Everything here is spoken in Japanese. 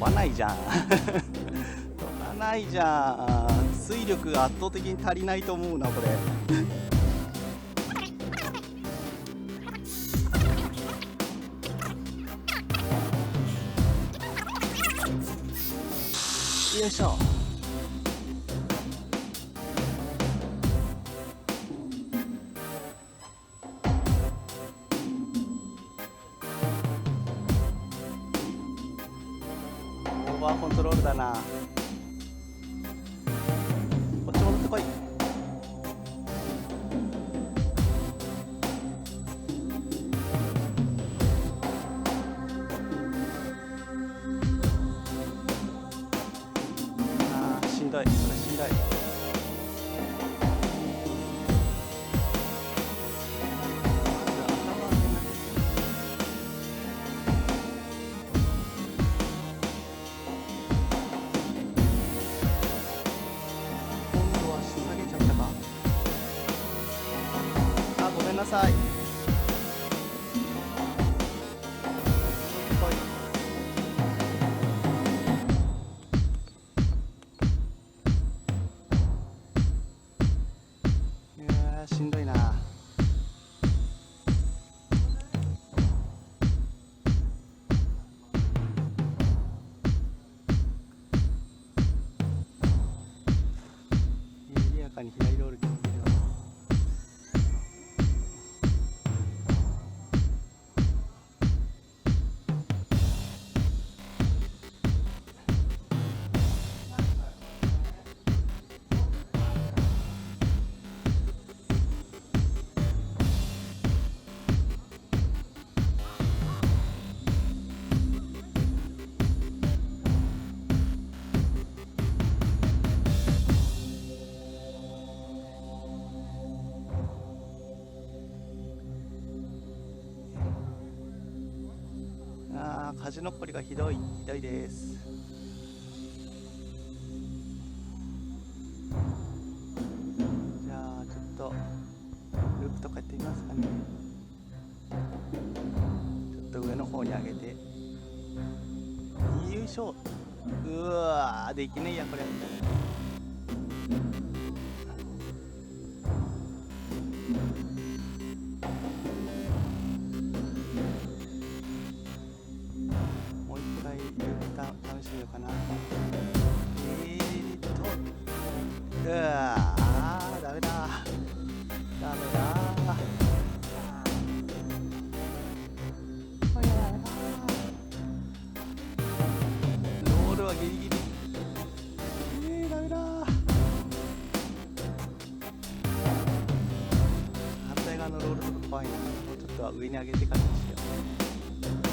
飛ばないじゃん飛ばないじゃん。水力が圧倒的に足りないと思うなこれよいしょ。オーバーコントロールだな。こっち戻ってこい。あーしんどい、これしんどい。ごめんなさい。いやーしんどいな。緩やかに左ロール決めてるよ。あー風残りがひどいです。じゃあちょっとループとかやってみますかね。ちょっと上の方に上げて、よいしょ。うわー、できねえやこれ。もう一回試してみようかな。うわー、ダメだダメだ。ロールはギリギリ。ダメだ。反対側のロールとか怖いな。もうちょっと上に上げてからにしよう。